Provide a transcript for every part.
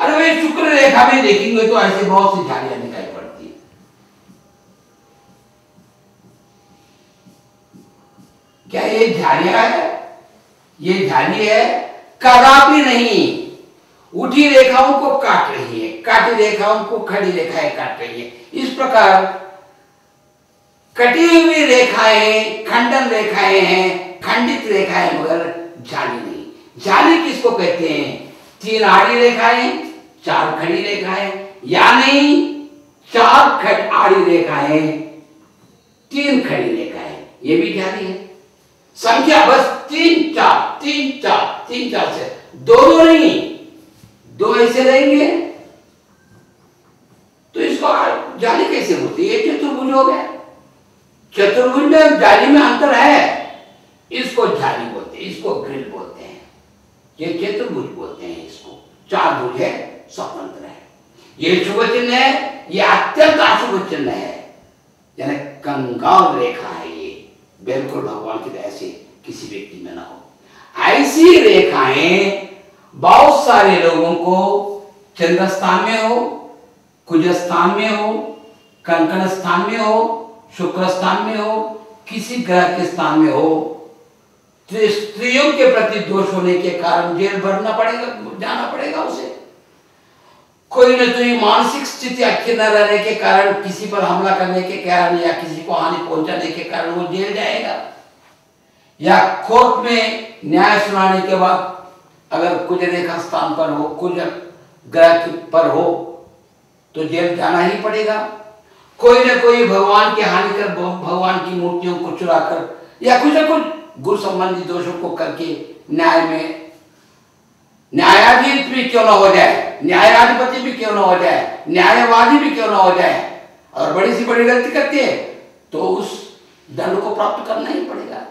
अरे भाई शुक्र रेखा में देखेंगे तो ऐसे बहुत सी झाड़ियां दिखाई पड़ती है। क्या ये झाड़ियां है? ये झाड़ी है, कदापि नहीं। उठी रेखाओं को काट रही है, काटी रेखाओं को खड़ी रेखाएं काट रही है। इस प्रकार कटी हुई रेखाएं खंडन रेखाएं हैं, खंडित रेखाएं, मगर जाली नहीं। जाली किसको कहते हैं? 3 आड़ी रेखाएं, 4 खड़ी रेखाएं, यानी 4 आड़ी रेखाएं, 3 खड़ी रेखाएं, ये भी जाली है। संख्या बस 3 4 3 4 3 4 से, दोनों नहीं, 2 ऐसे रहेंगे तो इसको जाली कैसे होती है? चतुर्भुज हो गया। चतुर्भुज में जाली में अंतर है, इसको जाली बोलते हैं, इसको ग्रिल बोलते हैं। ये चतुर्भुज बोलते हैं इसको। 4 भुज है, स्वतंत्र है। ये शुभ चिन्ह है, ये अत्यंत अशुभ चिन्ह है, यानी कंगाल रेखा है। ये बिल्कुल भगवान की दया से किसी व्यक्ति में ना हो। ऐसी रेखाएं बहुत सारे लोगों को चंद्र स्थान में हो, कुज स्थान में हो, कंकण स्थान में हो, शुक्र स्थान में हो, किसी ग्रह के स्थान में हो, स्त्रियों के प्रति दोष होने के कारण जेल भरना पड़ेगा, जाना पड़ेगा उसे। कोई न कोई मानसिक स्थिति अच्छी न रहने के कारण, किसी पर हमला करने के कारण या किसी को हानि पहुंचाने के कारण वो जेल जाएगा, या कोर्ट में न्याय सुनाने के बाद अगर कुछ रेखा स्थान पर हो, कुछ ग्रह पर हो, तो जेल जाना ही पड़ेगा। कोई न कोई भगवान की हानि कर, भगवान की मूर्तियों को चुराकर या कुछ न कुछ गुरु संबंधी दोषों को करके न्याय में न्यायाधीश भी क्यों न हो जाए, न्यायाधिपति भी क्यों न हो जाए, न्यायवादी भी क्यों न हो जाए, और बड़ी सी बड़ी गलती करती है तो उस दंड को प्राप्त करना ही पड़ेगा।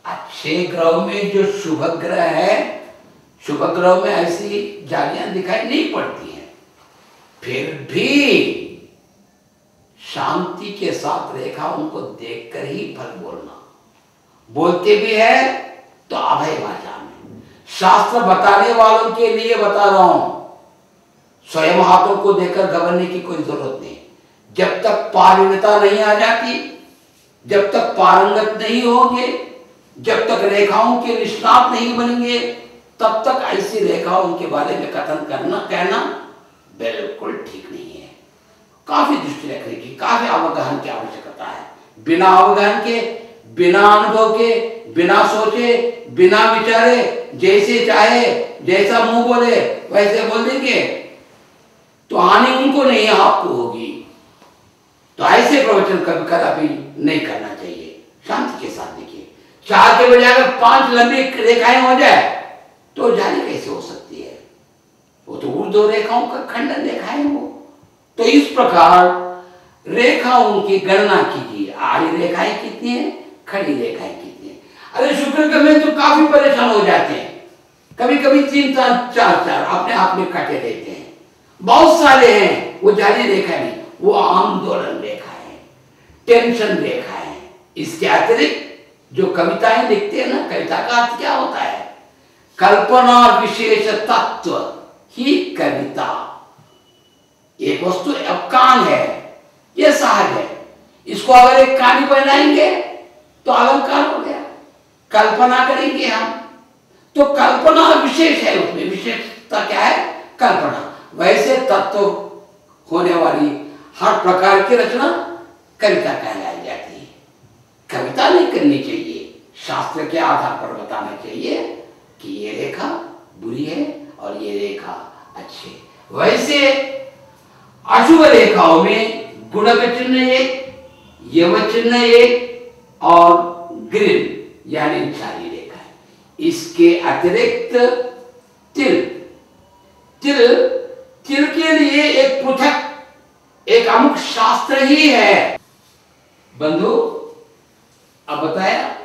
अच्छे ग्रह में जो शुभ ग्रह है, शुभ ग्रह में ऐसी जालियां दिखाई नहीं पड़ती हैं। फिर भी शांति के साथ रेखाओं को देखकर ही फल बोलना। बोलते भी है तो अभय भाषा में, शास्त्र बताने वालों के लिए बता रहा हूं, स्वयं हाथों को देखकर घबराने की कोई जरूरत नहीं। जब तक पारंगतता नहीं आ जाती, जब तक पारंगत नहीं होंगे, जब तक रेखाओं के निष्णात नहीं बनेंगे, तब तक ऐसी रेखाओं के बारे में कथन करना, कहना बिल्कुल ठीक नहीं है। काफी दृष्टि रखने की, काफी अवगहन की आवश्यकता है। बिना अवगहन के, बिना अनुभव के, बिना सोचे, बिना विचारे, जैसे चाहे, जैसा मुंह बोले वैसे बोल देंगे तो हानि उनको नहीं, आपको होगी। तो ऐसे प्रवचन कभी नहीं करना चाहिए। शांति के साथ देखिए, 4 के बजाय अगर 5 लंबी रेखाएं हो जाए तो जाली कैसे हो सकती है? वो तो ऊर्ध्व रेखाओं का खंडन रेखाएं वो। तो इस प्रकार रेखाओं की गणना कीजिए। आड़ी रेखाएं कितनी है, खड़ी रेखाएं कितनी है। अरे शुक्र ग्रह में तो काफी परेशान हो जाते हैं, कभी कभी 3 4 अपने आप में काटे रहते हैं। बहुत सारे हैं, वो जाली रेखा नहीं, वो आंदोलन रेखा है, टेंशन रेखा है। इसके अतिरिक्त जो कविताएं लिखते हैं ना, कविता का अर्थ क्या होता है? कल्पना विशेष तत्व ही कविता। एक वस्तु अब कान है, यह सहज है, इसको अगर एक कानी पहनाएंगे तो अलंकार हो गया। कल्पना करेंगे हम तो कल्पना विशेष है, उसमें विशेषता क्या है? कल्पना। वैसे तत्व होने वाली हर प्रकार की रचना कविता कहलाई जाती है। कविता नहीं करनी चाहिए, शास्त्र के आधार पर बताना चाहिए कि ये रेखा बुरी है और ये रेखा अच्छी है। वैसे अशुभ रेखाओं में गुणक चिन्ह 1, यव चिन्ह 1 और ग्रिल यानी जाली रेखा है। इसके अतिरिक्त तिल के लिए एक पृथक, एक अमुक शास्त्र ही है। बंधु, अब बताया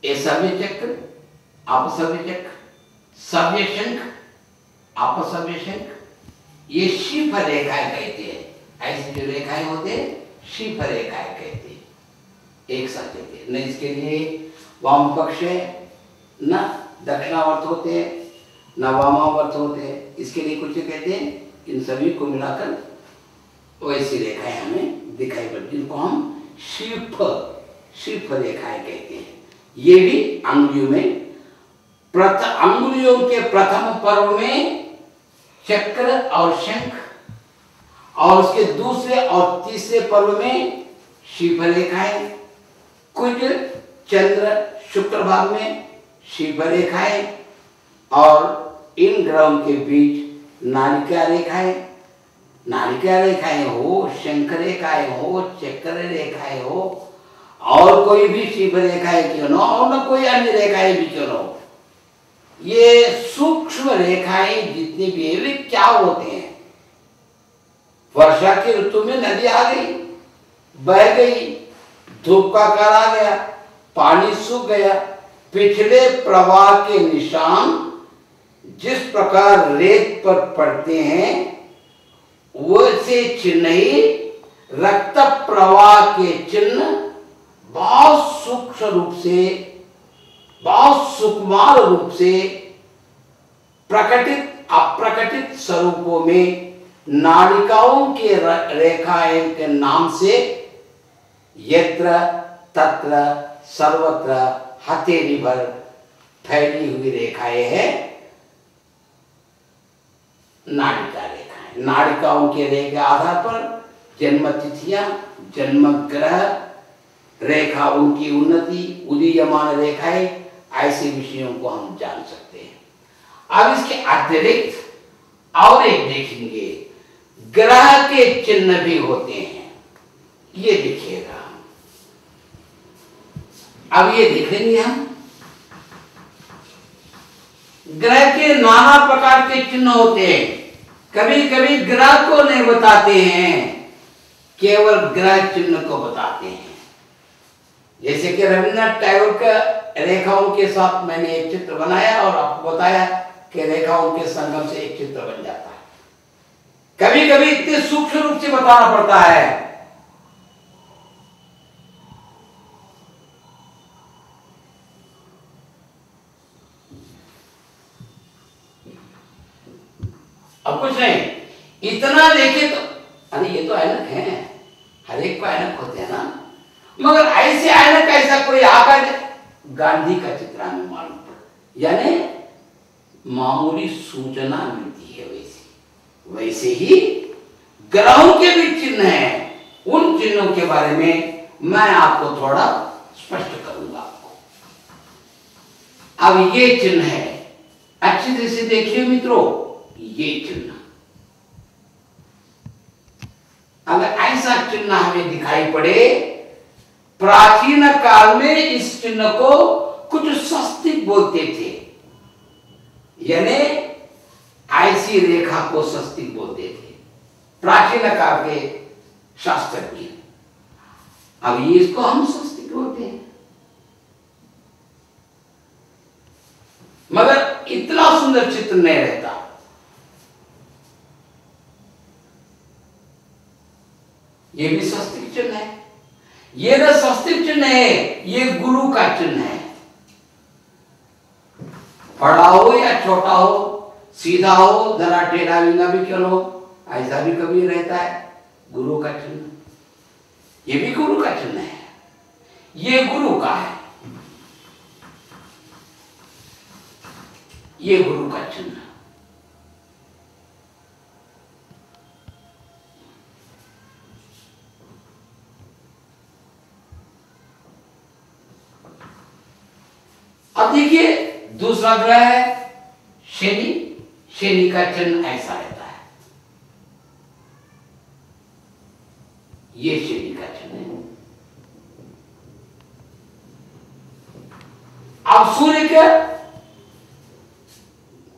ये सव्य चक्र, अपसव्य चक्र, सव्य शंख, अपसव्य शंख, ये शिफ रेखाएं कहते हैं। ऐसी जो रेखाएं होते हैं शिफ रेखाएं कहते हैं, एक साथ कहते हैं। न इसके लिए वाम पक्ष है, न दक्षिणावर्त होते हैं, न वामावर्त होते हैं, इसके लिए कुछ कहते हैं, इन सभी को मिलाकर वैसी रेखाएं हमें दिखाई पड़ती, जिनको हम शीर्ष रेखाएं कहते हैं। ये भी अंगुलियों में अंगुलियों के प्रथम पर्व में चक्र और शंख, और उसके दूसरे और तीसरे पर्व में शीर्ष रेखाएं, कुछ चंद्र शुक्र भाग में शीर्ष रेखाएं, और इन ग्रहों के बीच नालिका रेखाएं, नालिका रेखाएं हो, शंख रेखाएं हो, चक्र रेखाएं हो, और कोई भी शीर्ष रेखाएं क्यों न हो, और न कोई अन्य रेखाएं भी क्यों न हो, ये सूक्ष्म रेखाएं जितनी भी है वे क्या होते हैं? वर्षा के ऋतु में नदी आ गई, बह गई, धूप का आकार आ गया, पानी सूख गया, पिछले प्रवाह के निशान जिस प्रकार रेत पर पड़ते हैं वैसे चिन्ह ही रक्त प्रवाह के चिन्ह बहुत सूक्ष्म रूप से, बहुत सुकुमार रूप से प्रकटित अप्रकटित स्वरूपों में नालिकाओं के रेखाएं के नाम से यत्र तत्र सर्वत्र हथेली भर फैली हुई रेखाएं हैं नालिका रेखाएं। नालिकाओं के रेखा आधार पर जन्म तिथियां, जन्म ग्रह, रेखाओं की उन्नति, उदीयमान रेखाएं, ऐसे विषयों को हम जान सकते हैं। अब इसके अतिरिक्त और एक देखेंगे, ग्रह के चिन्ह भी होते हैं। ये देखिएगा, अब ये देखेंगे हम, ग्रह के नाना प्रकार के चिन्ह होते हैं। कभी कभी ग्रह को नहीं बताते हैं, केवल ग्रह चिन्ह को बताते हैं। जैसे कि रविन्द्रनाथ टैगोर का रेखाओं के साथ मैंने एक चित्र बनाया और आपको बताया कि रेखाओं के संगम से एक चित्र बन जाता है। कभी कभी इतने सूक्ष्म रूप से बताना पड़ता है। अब कुछ नहीं, इतना देखे तो अरे ये तो ऐनक है, हर एक को ऐनक होते हैं ना, मगर ऐसे ऐनक ऐसा कोई आकर गांधी का चित्र हमें मालूम पड़ा, यानी मामूली सूचना मिलती है। वैसे ही ग्रहों के भी चिन्ह हैं, उन चिन्हों के बारे में मैं आपको थोड़ा स्पष्ट करूंगा आपको। अब ये चिन्ह है, अच्छी तरह से देखिए मित्रों, ये चिन्ह, अगर ऐसा चिन्ह हमें दिखाई पड़े, प्राचीन काल में इस चिन्ह को कुछ स्वस्तिक बोलते थे, यानी ऐसी रेखा को स्वस्तिक बोलते थे प्राचीन काल के शास्त्रज्ञ। अब ये इसको हम स्वस्तिक बोलते हैं, मगर इतना सुंदर चित्र नहीं रहता। ये भी स्वस्तिक चिन्ह है, ये ना स्वस्तिक चिन्ह है, ये गुरु का चिन्ह है। बड़ा हो या छोटा हो, सीधा हो, जरा टेढ़ा बिंगा भी क्यों हो, ऐसा भी कभी रहता है गुरु का चिन्ह। ये भी गुरु का चिन्ह है, ये गुरु का है, ये गुरु का चिन्ह। अब देखिए दूसरा ग्रह है शनि। शनि का चिन्ह ऐसा रहता है, ये शनि का चिन्ह है। अब सूर्य का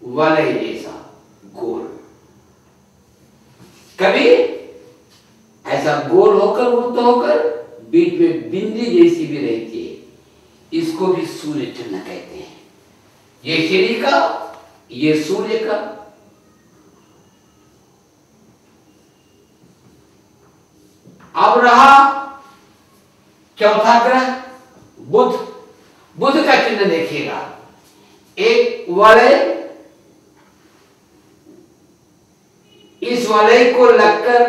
वलय जैसा गोल, कभी ऐसा गोल होकर वृत्त होकर बीच में बिंदी जैसी भी रहती है, इसको भी सूर्य चिन्ह कहते हैं। ये शनि का, ये सूर्य का। अब रहा चौथा ग्रह बुध। बुध का चिन्ह देखिएगा, एक वलय इस वलय को लगकर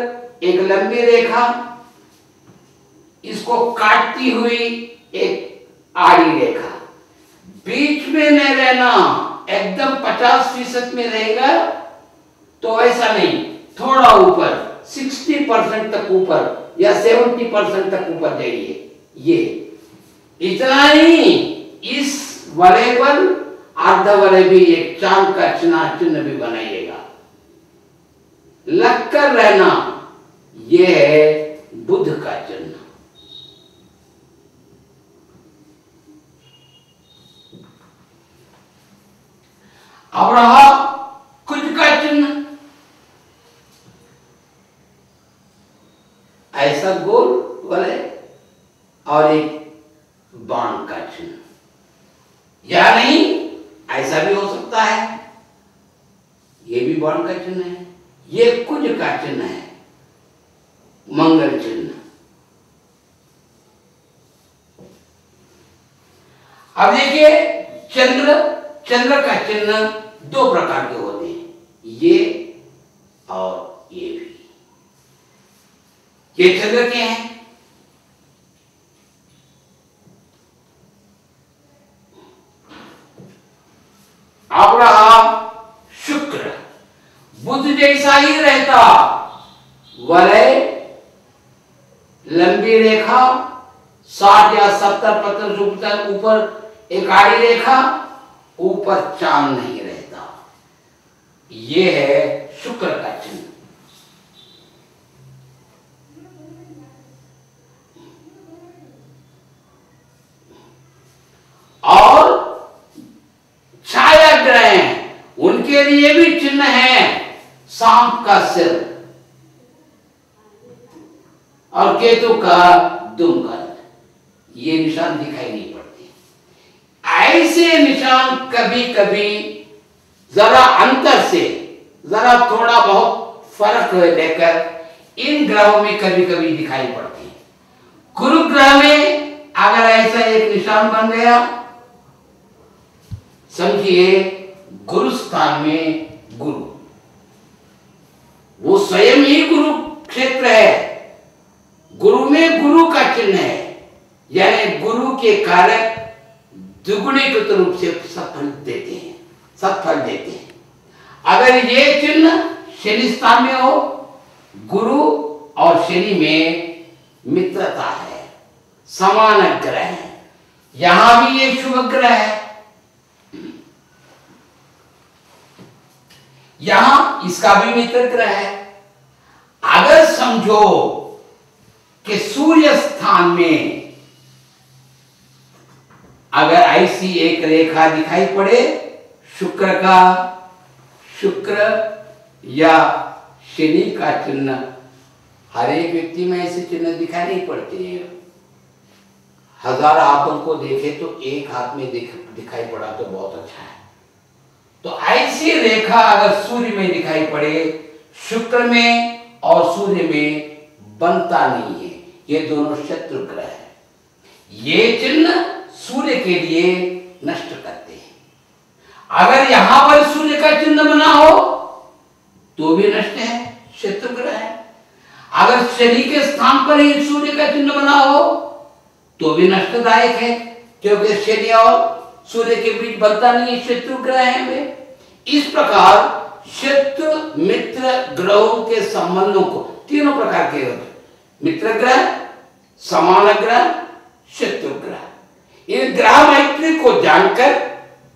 एक लंबी रेखा, इसको काटती हुई एक आड़ी रेखा, बीच में न रहना, एकदम 50% में रहेगा तो ऐसा नहीं, थोड़ा ऊपर 60% तक ऊपर या 70% तक ऊपर जाइए। ये इतना ही, इस वलय पर अर्ध वलय भी एक चांद का चिन्ह भी बनाइएगा, लगकर रहना। यह है बुध का चिन्ह। अब रहा कुज का चिन्ह, ऐसा गोल वलय और एक बाण का चिन्ह, या नहीं ऐसा भी हो सकता है, ये भी बाण का चिन्ह है, ये कुज का चिन्ह है, मंगल चिन्ह। अब देखिए चंद्र का चिन्ह दो प्रकार के होते हैं, ये और ये भी। ये चंद्र के हैं, अब रहा शुक्र, बुध जैसा ही रहता, वलय लंबी रेखा 60 या 70% ऊपर एक आड़ी रेखा, ऊपर चांद नहीं रहता। यह है शुक्र का चिन्ह। और छाया ग्रह, उनके लिए भी चिन्ह है, सांप का सिर और केतु का दुमकल। ये निशान दिखाई नहीं पड़ते। ऐसे निशान कभी कभी जरा अंतर से, जरा थोड़ा बहुत फर्क लेकर इन ग्रहों में कभी कभी दिखाई पड़ते हैं। गुरु ग्रह में अगर ऐसा एक निशान बन गया, समझिए गुरु स्थान में गुरु, वो स्वयं ही गुरु क्षेत्र है, गुरु में गुरु का चिन्ह है, यानी गुरु के कारक द्विगुणित रूप से सफल देते हैं, सत्फल देते हैं। अगर ये चिन्ह शनि स्थान में हो, गुरु और शनि में मित्रता है, समान ग्रह है, यहां भी एक शुभ ग्रह है, यहां इसका भी मित्र ग्रह है। अगर समझो कि सूर्य स्थान में अगर ऐसी एक रेखा दिखाई पड़े शुक्र का, शुक्र या शनि का चिन्ह, हर एक व्यक्ति में ऐसे चिन्ह दिखाई नहीं पड़ते हैं। 1000 हाथों को देखे तो एक हाथ में दिखाई पड़ा तो बहुत अच्छा है। तो ऐसी रेखा अगर सूर्य में दिखाई पड़े, शुक्र में और सूर्य में बनता नहीं है, ये दोनों शत्रु ग्रह है। ये चिन्ह सूर्य के लिए नष्ट करते हैं। अगर यहां पर सूर्य का चिन्ह बना हो तो भी नष्ट है, शत्रु ग्रह है। अगर शनि के स्थान पर ही सूर्य का चिन्ह बना हो तो भी नष्टदायक है, क्योंकि शनि और सूर्य के बीच बनता नहीं, शत्रु ग्रह है वे। इस प्रकार शत्रु मित्र ग्रहों के संबंधों को तीनों प्रकार के होते, मित्र ग्रह, समान ग्रह, शत्रु ग्रह। इन ग्रह मैत्री को जानकर,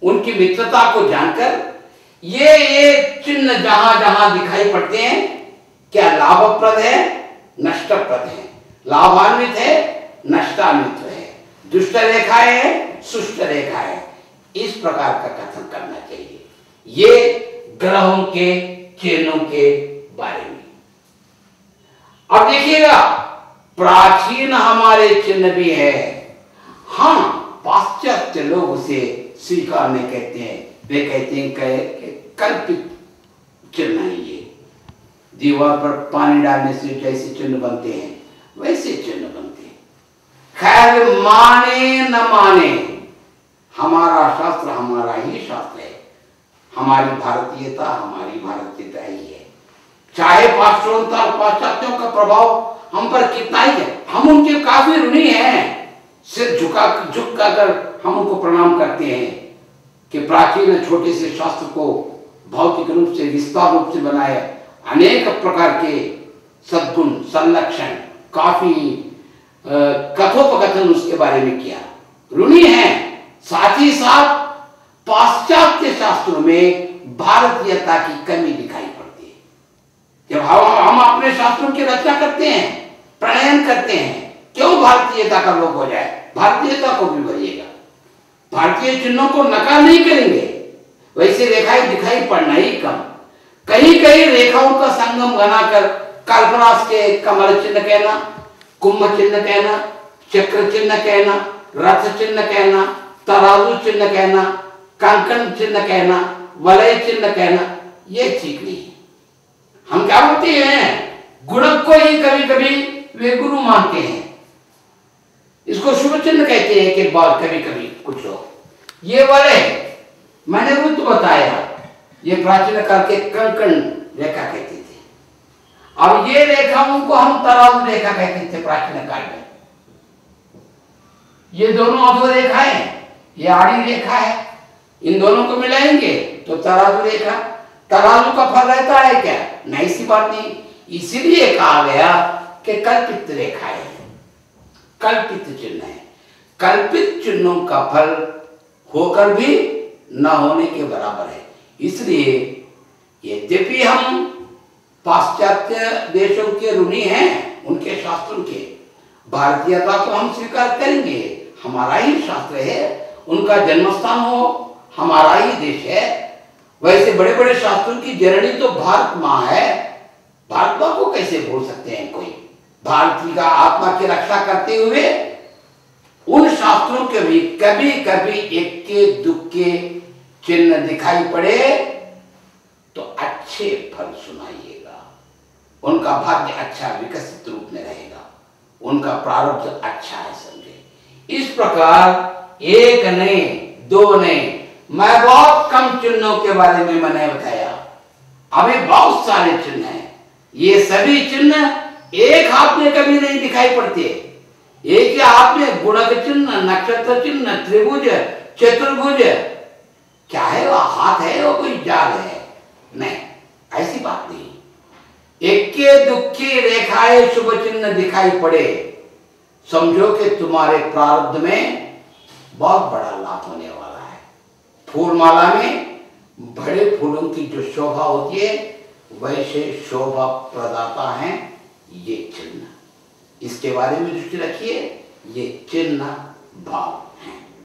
उनकी मित्रता को जानकर, ये चिन्ह जहां जहां दिखाई पड़ते हैं, क्या लाभप्रद है, नष्टप्रद है, लाभान्वित है, नष्टान्वित है, दुष्ट रेखा है, सुष्ट रेखा है, इस प्रकार का कथन करना चाहिए। ये ग्रहों के चिन्हों के बारे में। अब देखिएगा, प्राचीन हमारे चिन्ह भी है, हम पाश्चात्य लोग उसे स्वीकार नहीं कहते हैं, वे कहते हैं कि कल्पित चिन्ह है ये, दीवार पर पानी डालने से जैसे चिन्ह बनते हैं वैसे चिन्ह बनते हैं। खैर माने न माने, हमारा शास्त्र हमारा ही शास्त्र है, हमारी भारतीयता ही है। चाहे पाश्चात्य और पाश्चात्यों का प्रभाव हम पर कितना ही है, हम उनके काफी ऋणी हैं। सिर झुक कर हम उनको प्रणाम करते हैं कि प्राचीन छोटे से शास्त्र को भौतिक रूप से विस्तार रूप से बनाए, अनेक प्रकार के सद्गुण संलक्षण काफी कथोपकथन उसके बारे में किया, ऋणी हैं। साथ ही साथ पाश्चात्य शास्त्रों में भारतीयता की कमी दिखाई पड़ती है। जब हम अपने शास्त्रों की रचना करते हैं, प्रणयन करते हैं, क्यों भारतीयता का लोप हो जाए, भारतीयता को भी भरिएगा, भारतीय चिन्हों को नकार नहीं करेंगे, वैसे रेखाएं दिखाई पड़ना ही कम। कहीं कहीं रेखाओं का संगम बनाकर कल्पनाश के कमल चिन्ह कहना, कुंभ चिन्ह कहना, चक्र चिन्ह कहना, रथ चिन्ह कहना, तराजू चिन्ह कहना, कंकण चिन्ह कहना, वलय चिन्ह कहना, ये ठीक नहीं है। हम क्या बोलते हैं, गुणक को ही कभी कभी वे गुरु मानते हैं, इसको शुभ चिन्ह कहते हैं कि बात कभी कभी कुछ लोग। ये वलय मैंने रुद्र बताया, ये प्राचीन काल के कंकण रेखा कहते थे। अब ये रेखाओं को हम तराजू रेखा कहते थे प्राचीन काल में। ये दोनों अधो रेखाएं, ये आड़ी रेखा है, इन दोनों को मिलाएंगे तो तराजू रेखा। तराजू का फल रहता है क्या, नहीं, सी बात नहीं। इसीलिए कहा गया कि कल्पित रेखा है, कल्पित चिन्ह है। कल्पित चिन्हों का फल होकर भी न होने के बराबर है। इसलिए यद्यपि हम पाश्चात्य देशों के ऋणी हैं, उनके शास्त्रों के, भारतीयता को हम स्वीकार करेंगे, हमारा ही शास्त्र है, उनका जन्मस्थान हो, हमारा ही देश है। वैसे बड़े बड़े शास्त्रों की जननी तो भारत माँ है, भारत माँ को कैसे भूल सकते हैं कोई। भारतीय का आत्मा की रक्षा करते हुए उन शास्त्रों के भी कभी कभी इक्के दुक्के चिन्ह दिखाई पड़े तो अच्छे फल सुनाइएगा, उनका भाग्य अच्छा विकसित रूप में रहेगा, उनका प्रारब्ध अच्छा है, समझे। इस प्रकार एक नहीं, दो नहीं, मैं बहुत कम चिन्हों के बारे में मैंने बताया, अभी बहुत सारे चिन्ह हैं। ये सभी चिन्ह एक हाथ में कभी नहीं दिखाई पड़ते। एक ही हाथ में गुणक चिन्ह, नक्षत्र चिन्ह, त्रिभुज, चतुर्भुज, क्या है वो, हाथ है वो कोई जाल है, नहीं, ऐसी बात नहीं। इक्के दुक्की रेखाएं शुभ चिन्ह दिखाई पड़े, समझो कि तुम्हारे प्रारब्ध में बहुत बड़ा लाभ होने वाला है। फूलमाला में बड़े फूलों की जो शोभा होती है, वैसे शोभा प्रदाता है ये चिन्ह। इसके बारे में दृष्टि रखिए, ये चिन्ह भाव है।